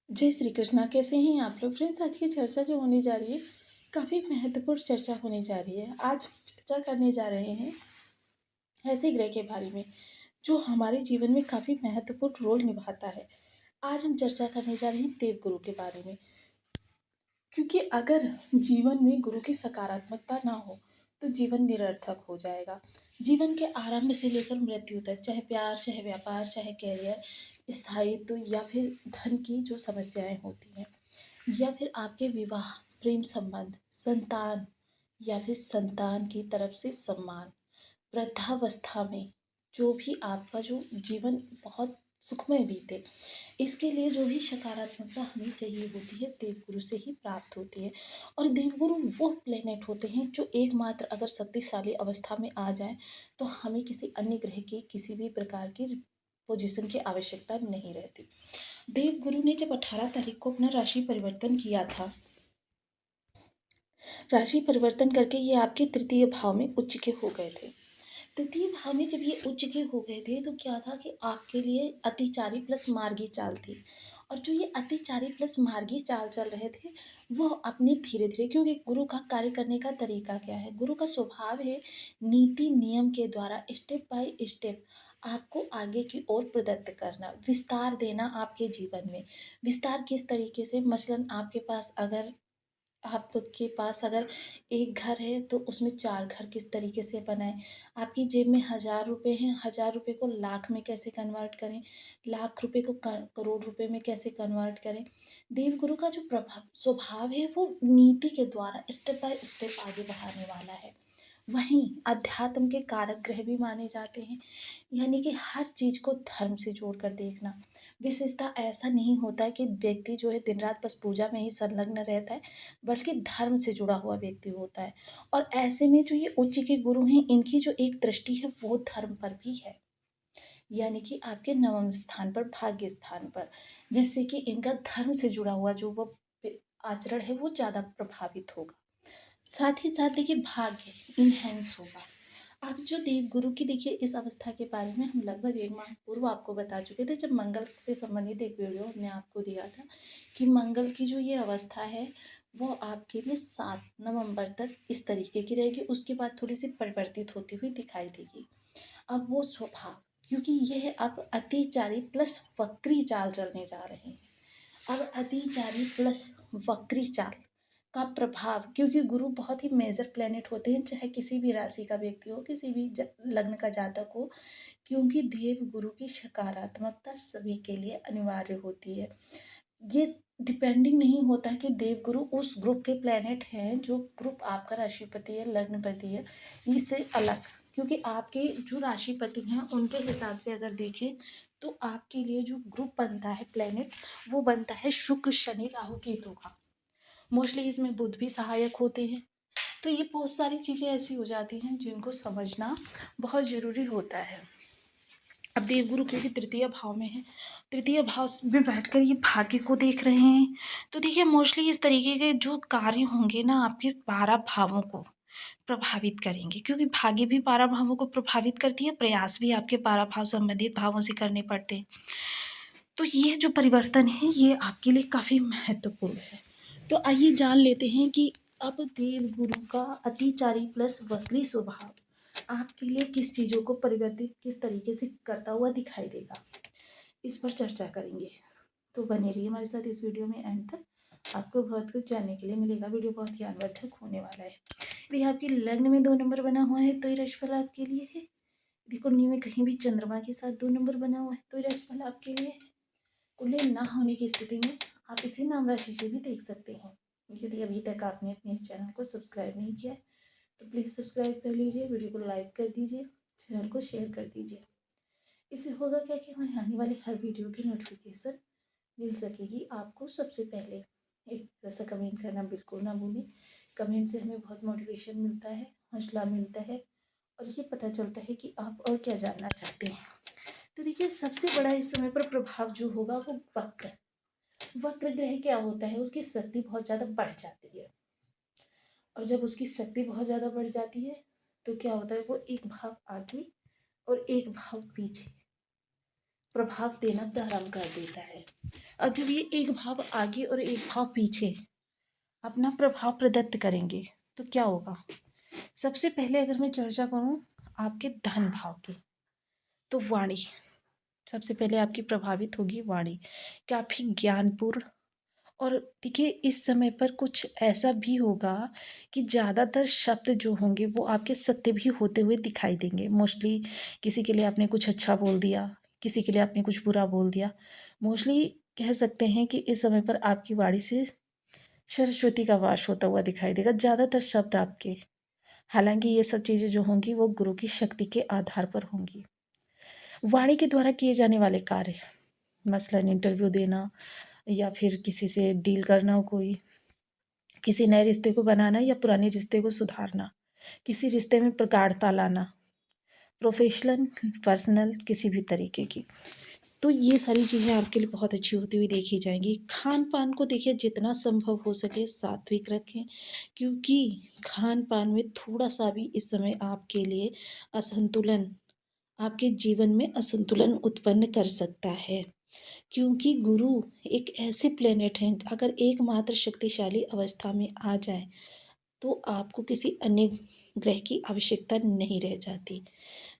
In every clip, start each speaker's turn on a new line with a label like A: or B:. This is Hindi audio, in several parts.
A: जय श्री कृष्णा। कैसे हैं आप लोग फ्रेंड्स? आज की चर्चा जो होने जा रही है काफ़ी महत्वपूर्ण चर्चा होने जा रही है। आज हम चर्चा करने जा रहे हैं ऐसे ग्रह के बारे में जो हमारे जीवन में काफ़ी महत्वपूर्ण रोल निभाता है। आज हम चर्चा करने जा रहे हैं देवगुरु के बारे में, क्योंकि अगर जीवन में गुरु की सकारात्मकता ना हो तो जीवन निरर्थक हो जाएगा। जीवन के आरंभ से लेकर मृत्यु तक, चाहे प्यार, चाहे व्यापार, चाहे कैरियर, स्थायित्व या फिर धन की जो समस्याएं होती हैं, या फिर आपके विवाह, प्रेम संबंध, संतान या फिर संतान की तरफ से सम्मान, वृद्धावस्था में जो भी आपका जो जीवन बहुत सुखमय बीते, इसके लिए जो भी सकारात्मकता हमें चाहिए होती है देवगुरु से ही प्राप्त होती है। और देवगुरु वो प्लेनेट होते हैं जो एकमात्र अगर शक्तिशाली अवस्था में आ जाए तो हमें किसी अन्य ग्रह की किसी भी प्रकार की पोजीशन की आवश्यकता नहीं रहती। देवगुरु ने जब 18 तारीख को अपना राशि परिवर्तन किया था, राशि परिवर्तन करके ये आपके तृतीय भाव में उच्च के हो गए थे। तृतीय भाव में जब ये उच्च के हो गए थे तो क्या था कि आपके लिए अतिचारी प्लस मार्गी चाल थी। और जो ये अतिचारी प्लस मार्गी चाल चल रहे थे वो अपने धीरे धीरे, क्योंकि गुरु का कार्य करने का तरीका क्या है, गुरु का स्वभाव है नीति नियम के द्वारा स्टेप बाय स्टेप आपको आगे की ओर प्रदत्त करना, विस्तार देना आपके जीवन में। विस्तार किस तरीके से, मसलन आपके पास अगर एक घर है तो उसमें 4 घर किस तरीके से बनाएँ। आपकी जेब में 1000 रुपये हैं, 1000 रुपये को लाख में कैसे कन्वर्ट करें, लाख रुपये को करोड़ रुपये में कैसे कन्वर्ट करें। देवगुरु का जो प्रभाव स्वभाव है वो नीति के द्वारा स्टेप बाय स्टेप आगे बढ़ाने वाला है। वहीं अध्यात्म के कारक ग्रह भी माने जाते हैं, यानी कि हर चीज़ को धर्म से जोड़कर देखना। विशेषता ऐसा नहीं होता है कि व्यक्ति जो है दिन रात बस पूजा में ही संलग्न रहता है, बल्कि धर्म से जुड़ा हुआ व्यक्ति होता है। और ऐसे में जो ये उच्च के गुरु हैं, इनकी जो एक दृष्टि है वो धर्म पर भी है, यानी कि आपके नवम स्थान पर, भाग्य स्थान पर, जिससे कि इनका धर्म से जुड़ा हुआ जो वो आचरण है वो ज़्यादा प्रभावित होगा। साथ ही साथ देखिए भाग्य इनहेंस होगा। अब जो देवगुरु की देखिए इस अवस्था के बारे में हम लगभग 1 माह पूर्व आपको बता चुके थे, जब मंगल से संबंधित एक वीडियो हमने आपको दिया था कि मंगल की जो ये अवस्था है वो आपके लिए 7 नवंबर तक इस तरीके की रहेगी, उसके बाद थोड़ी सी परिवर्तित होती हुई दिखाई देगी। अब वो स्वभाव, क्योंकि यह अब अतिचारी प्लस वक्री चाल चलने जा रहे हैं। अब अतिचारी प्लस वक्री चाल का प्रभाव, क्योंकि गुरु बहुत ही मेजर प्लेनेट होते हैं, चाहे किसी भी राशि का व्यक्ति हो, किसी भी लग्न का जातक हो, क्योंकि देव गुरु की सकारात्मकता सभी के लिए अनिवार्य होती है। ये डिपेंडिंग नहीं होता कि देव गुरु उस ग्रुप के प्लेनेट हैं जो ग्रुप आपका राशिपति है, लग्नपति है, इससे अलग, क्योंकि आपके जो राशिपति हैं उनके हिसाब से अगर देखें तो आपके लिए जो ग्रुप बनता है प्लेनेट, वो बनता है शुक्र, शनि, राहु, केतु का। मोस्टली इसमें बुध भी सहायक होते हैं। तो ये बहुत सारी चीज़ें ऐसी हो जाती हैं जिनको समझना बहुत ज़रूरी होता है। अब देवगुरु क्योंकि तृतीय भाव में है, तृतीय भाव में बैठकर ये भाग्य को देख रहे हैं, तो देखिए मोस्टली इस तरीके के जो कार्य होंगे ना आपके 12 भावों को प्रभावित करेंगे, क्योंकि भाग्य भी 12 भावों को प्रभावित करती है, प्रयास भी आपके 12 भाव संबंधित भावों से करने पड़ते हैं। तो ये जो परिवर्तन है ये आपके लिए काफ़ी महत्वपूर्ण है। तो आइए जान लेते हैं कि अब देवगुरु का अतिचारी प्लस वक्री स्वभाव आपके लिए किस चीज़ों को परिवर्तित किस तरीके से करता हुआ दिखाई देगा, इस पर चर्चा करेंगे। तो बने रहिए हमारे साथ इस वीडियो में एंड तक, आपको बहुत कुछ जानने के लिए मिलेगा। वीडियो बहुत ज्ञानवर्धक होने वाला है। यदि आपके लग्न में 2 नंबर बना हुआ है तो ये राशिफल आपके लिए है। यदि कुंडली में कहीं भी चंद्रमा के साथ 2 नंबर बना हुआ है तो ये राशिफल आपके लिए है। कुंडली ना होने की स्थिति में आप इसे नाम राशि से भी देख सकते हैं। यदि अभी तक आपने अपने इस चैनल को सब्सक्राइब नहीं किया है तो प्लीज़ सब्सक्राइब कर लीजिए, वीडियो को लाइक कर दीजिए, चैनल को शेयर कर दीजिए। इससे होगा क्या कि हमारे आने वाले हर वीडियो की नोटिफिकेशन मिल सकेगी आपको सबसे पहले। एक वैसा कमेंट करना बिल्कुल ना भूलें। कमेंट से हमें बहुत मोटिवेशन मिलता है, हौसला मिलता है और ये पता चलता है कि आप और क्या जानना चाहते हैं। तो देखिए सबसे बड़ा इस समय पर प्रभाव जो होगा वो वक्र ग्रह क्या होता है, उसकी शक्ति बहुत ज़्यादा बढ़ जाती है। और जब उसकी शक्ति बहुत ज़्यादा बढ़ जाती है तो क्या होता है, वो एक भाव आगे और एक भाव पीछे प्रभाव देना प्रारंभ कर देता है। अब जब ये एक भाव आगे और एक भाव पीछे अपना प्रभाव प्रदत्त करेंगे तो क्या होगा? सबसे पहले अगर मैं चर्चा करूँ आपके धन भाव की, तो वाणी सबसे पहले आपकी प्रभावित होगी वाणी, काफ़ी ज्ञानपूर्ण। और देखिए इस समय पर कुछ ऐसा भी होगा कि ज़्यादातर शब्द जो होंगे वो आपके सत्य भी होते हुए दिखाई देंगे। मोस्टली किसी के लिए आपने कुछ अच्छा बोल दिया, किसी के लिए आपने कुछ बुरा बोल दिया। मोस्टली कह सकते हैं कि इस समय पर आपकी वाणी से सरस्वती का वास होता हुआ दिखाई देगा, ज़्यादातर शब्द आपके। हालाँकि ये सब चीज़ें जो होंगी वो गुरु की शक्ति के आधार पर होंगी। वाणी के द्वारा किए जाने वाले कार्य, मसलन इंटरव्यू देना या फिर किसी से डील करना, कोई किसी नए रिश्ते को बनाना या पुराने रिश्ते को सुधारना, किसी रिश्ते में प्रगाढ़ता लाना, प्रोफेशनल, पर्सनल किसी भी तरीके की। तो ये सारी चीज़ें आपके लिए बहुत अच्छी होती हुई देखी जाएँगी। खान-पान को देखिए जितना संभव हो सके सात्विक रखें, क्योंकि खान-पान में थोड़ा-सा भी इस समय आपके लिए असंतुलन, आपके जीवन में असंतुलन उत्पन्न कर सकता है। क्योंकि गुरु एक ऐसे प्लेनेट हैं, अगर एकमात्र शक्तिशाली अवस्था में आ जाए तो आपको किसी अन्य ग्रह की आवश्यकता नहीं रह जाती।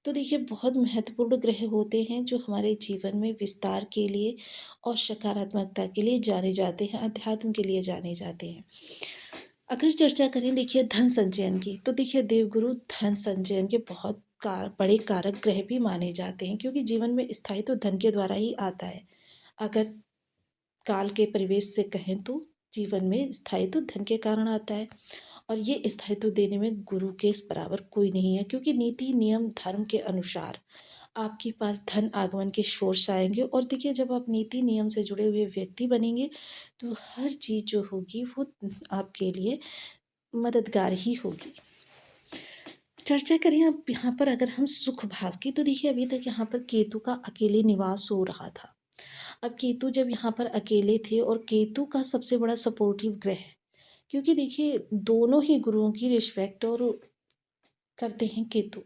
A: तो देखिए बहुत महत्वपूर्ण ग्रह होते हैं जो हमारे जीवन में विस्तार के लिए और सकारात्मकता के लिए जाने जाते हैं, अध्यात्म के लिए जाने जाते हैं। अगर चर्चा करें देखिए धन संचयन की, तो देखिए देवगुरु धन संचयन के बहुत बड़े कारक ग्रह भी माने जाते हैं, क्योंकि जीवन में स्थायित्व तो धन के द्वारा ही आता है। अगर काल के परिवेश से कहें तो जीवन में स्थायित्व धन के कारण आता है, और ये स्थायित्व देने में गुरु के बराबर कोई नहीं है, क्योंकि नीति नियम धर्म के अनुसार आपके पास धन आगमन के सोर्स आएंगे। और देखिए जब आप नीति नियम से जुड़े हुए व्यक्ति बनेंगे तो हर चीज़ जो होगी वो आपके लिए मददगार ही होगी। चर्चा करें अब यहाँ पर अगर हम सुख भाव की, तो देखिए अभी तक यहाँ पर केतु का अकेले निवास हो रहा था। अब केतु जब यहाँ पर अकेले थे, और केतु का सबसे बड़ा सपोर्टिव ग्रह है, क्योंकि देखिए दोनों ही गुरुओं की रिस्पेक्ट और करते हैं केतु।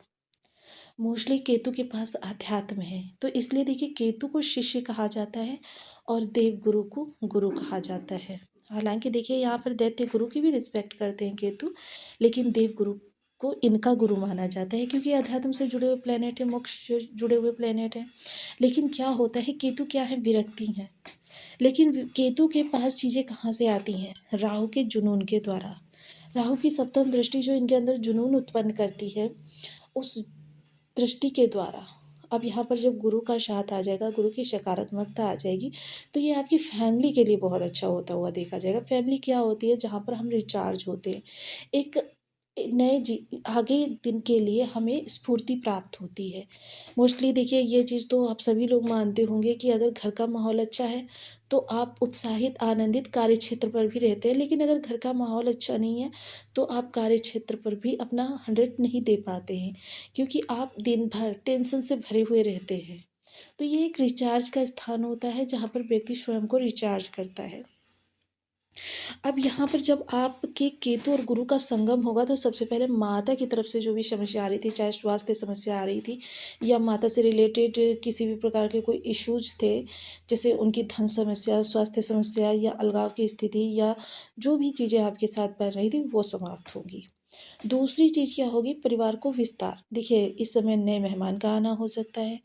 A: मोस्टली केतु के पास अध्यात्म है, तो इसलिए देखिए केतु को शिष्य कहा जाता है और देव गुरु को गुरु कहा जाता है। हालांकि देखिए यहाँ पर दैत्य गुरु की भी रिस्पेक्ट करते हैं केतु, लेकिन देव गुरु को इनका गुरु माना जाता है, क्योंकि अध्यात्म से जुड़े हुए प्लेनेट है, मोक्ष से जुड़े हुए प्लेनेट है। लेकिन क्या होता है, केतु क्या है, विरक्ति है। लेकिन केतु के पास चीज़ें कहाँ से आती हैं, राहु के जुनून के द्वारा। राहु की सप्तम दृष्टि जो इनके अंदर जुनून उत्पन्न करती है, उस दृष्टि के द्वारा। अब यहाँ पर जब गुरु का साथ आ जाएगा, गुरु की सकारात्मकता आ जाएगी, तो ये आपकी फैमिली के लिए बहुत अच्छा होता हुआ देखा जाएगा। फैमिली क्या होती है, जहाँ पर हम रिचार्ज होते हैं, एक नए आगे दिन के लिए हमें स्फूर्ति प्राप्त होती है। मोस्टली देखिए ये चीज़ तो आप सभी लोग मानते होंगे कि अगर घर का माहौल अच्छा है तो आप उत्साहित आनंदित कार्य क्षेत्र पर भी रहते हैं, लेकिन अगर घर का माहौल अच्छा नहीं है तो आप कार्य क्षेत्र पर भी अपना 100 नहीं दे पाते हैं, क्योंकि आप दिन भर टेंशन से भरे हुए रहते हैं। तो ये एक रिचार्ज का स्थान होता है जहाँ पर व्यक्ति स्वयं को रिचार्ज करता है। अब यहाँ पर जब आपके केतु और गुरु का संगम होगा, तो सबसे पहले माता की तरफ से जो भी समस्या आ रही थी, चाहे स्वास्थ्य समस्या आ रही थी या माता से रिलेटेड किसी भी प्रकार के कोई इश्यूज थे, जैसे उनकी धन समस्या, स्वास्थ्य समस्या या अलगाव की स्थिति, या जो भी चीज़ें आपके साथ बन रही थी वो समाप्त होंगी। दूसरी चीज़ क्या होगी, परिवार को विस्तार। देखिए इस समय नए मेहमान का आना हो सकता है,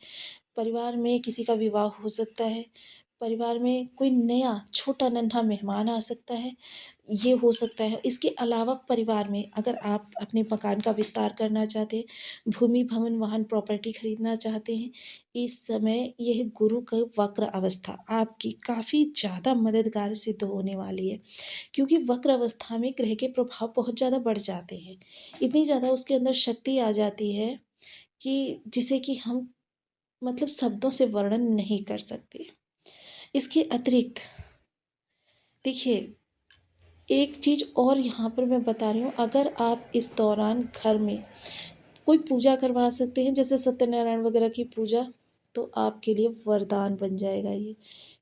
A: परिवार में किसी का विवाह हो सकता है, परिवार में कोई नया छोटा नन्हा मेहमान आ सकता है, ये हो सकता है। इसके अलावा परिवार में अगर आप अपने मकान का विस्तार करना चाहते हैं, भूमि भवन वाहन प्रॉपर्टी खरीदना चाहते हैं, इस समय यह गुरु का वक्र अवस्था आपकी काफ़ी ज़्यादा मददगार सिद्ध होने वाली है, क्योंकि वक्र अवस्था में ग्रह के प्रभाव बहुत ज़्यादा बढ़ जाते हैं। इतनी ज़्यादा उसके अंदर शक्ति आ जाती है कि जिसे कि हम मतलब शब्दों से वर्णन नहीं कर सकते। इसके अतिरिक्त देखिए एक चीज़ और यहाँ पर मैं बता रही हूँ, अगर आप इस दौरान घर में कोई पूजा करवा सकते हैं, जैसे सत्यनारायण वगैरह की पूजा, तो आपके लिए वरदान बन जाएगा ये,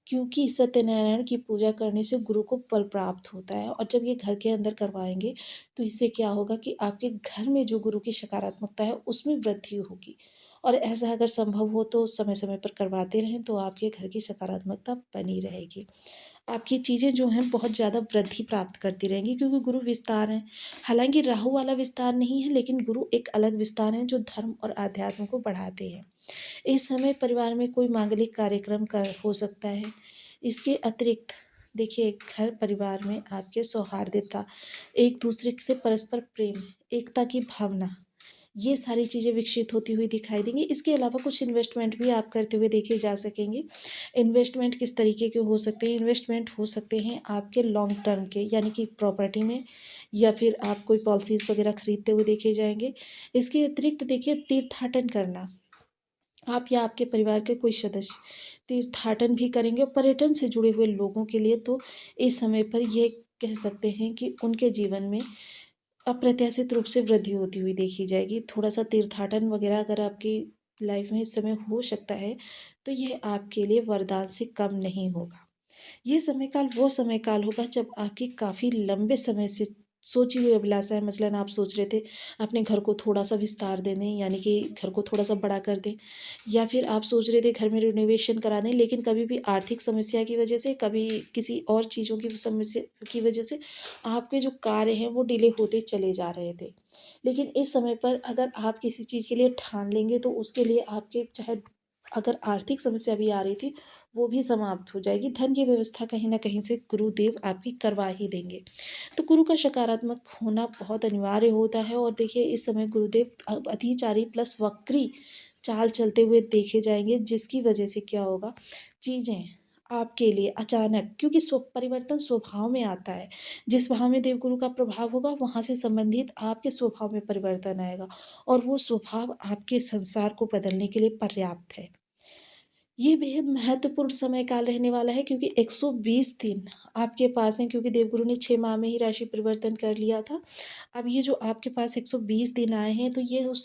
A: क्योंकि सत्यनारायण की पूजा करने से गुरु को बल प्राप्त होता है। और जब ये घर के अंदर करवाएंगे तो इससे क्या होगा कि आपके घर में जो गुरु की सकारात्मकता है उसमें वृद्धि होगी, और ऐसा अगर संभव हो तो समय-समय पर करवाते रहें, तो आपके घर की सकारात्मकता बनी रहेगी। आपकी चीज़ें जो हैं बहुत ज़्यादा वृद्धि प्राप्त करती रहेंगी, क्योंकि गुरु विस्तार हैं। हालाँकि राहु वाला विस्तार नहीं है, लेकिन गुरु एक अलग विस्तार हैं जो धर्म और आध्यात्म को बढ़ाते हैं। इस समय परिवार में कोई मांगलिक कार्यक्रम कर हो सकता है। इसके अतिरिक्त देखिए, घर परिवार में आपके सौहार्दता, एक-दूसरे से परस्पर प्रेम, एकता की भावना, ये सारी चीज़ें विकसित होती हुई दिखाई देंगी। इसके अलावा कुछ इन्वेस्टमेंट भी आप करते हुए देखे जा सकेंगे। इन्वेस्टमेंट किस तरीके के हो सकते हैं? इन्वेस्टमेंट हो सकते हैं आपके लॉन्ग टर्म के, यानी कि प्रॉपर्टी में, या फिर आप कोई पॉलिसीज़ वगैरह खरीदते हुए देखे जाएँगे। इसके अतिरिक्त देखिए, तीर्थाटन करना, आप या आपके परिवार के कोई सदस्य तीर्थाटन भी करेंगे, और पर्यटन से जुड़े हुए लोगों के लिए तो इस समय पर ये कह सकते हैं कि उनके जीवन में अप्रत्याशित रूप से वृद्धि होती हुई देखी जाएगी। थोड़ा-सा तीर्थाटन वगैरह अगर आपकी लाइफ में इस समय हो सकता है, तो यह आपके लिए वरदान से कम नहीं होगा। ये समय काल वो समय काल होगा जब आपकी काफ़ी लंबे समय से सोची हुई अभिलाषा है, मसलन आप सोच रहे थे अपने घर को थोड़ा-सा विस्तार दे दें, यानी कि घर को थोड़ा-सा बड़ा कर दें, या फिर आप सोच रहे थे घर में रिनोवेशन करा दें, लेकिन कभी भी आर्थिक समस्या की वजह से, कभी किसी और चीज़ों की समस्या की वजह से आपके जो कार्य हैं वो डिले होते चले जा रहे थे। लेकिन इस समय पर अगर आप किसी चीज़ के लिए ठान लेंगे, तो उसके लिए आपके चाहे अगर आर्थिक समस्या भी आ रही थी, वो भी समाप्त हो जाएगी। धन की व्यवस्था कहीं न कहीं से गुरुदेव आपकी करवा ही देंगे। तो गुरु का सकारात्मक होना बहुत अनिवार्य होता है, और देखिए, इस समय गुरुदेव अतिचारी प्लस वक्री चाल चलते हुए देखे जाएँगे, जिसकी वजह से क्या होगा, चीज़ें आपके लिए अचानक, क्योंकि परिवर्तन स्वभाव में आता है। जिस भाव में देवगुरु का प्रभाव होगा, वहाँ से संबंधित आपके स्वभाव में परिवर्तन आएगा, और वो स्वभाव आपके संसार को बदलने के लिए पर्याप्त है। ये बेहद महत्वपूर्ण समय काल रहने वाला है, क्योंकि 120 दिन आपके पास हैं, क्योंकि देवगुरु ने 6 माह में ही राशि परिवर्तन कर लिया था। अब ये जो आपके पास 120 दिन आए हैं, तो ये उस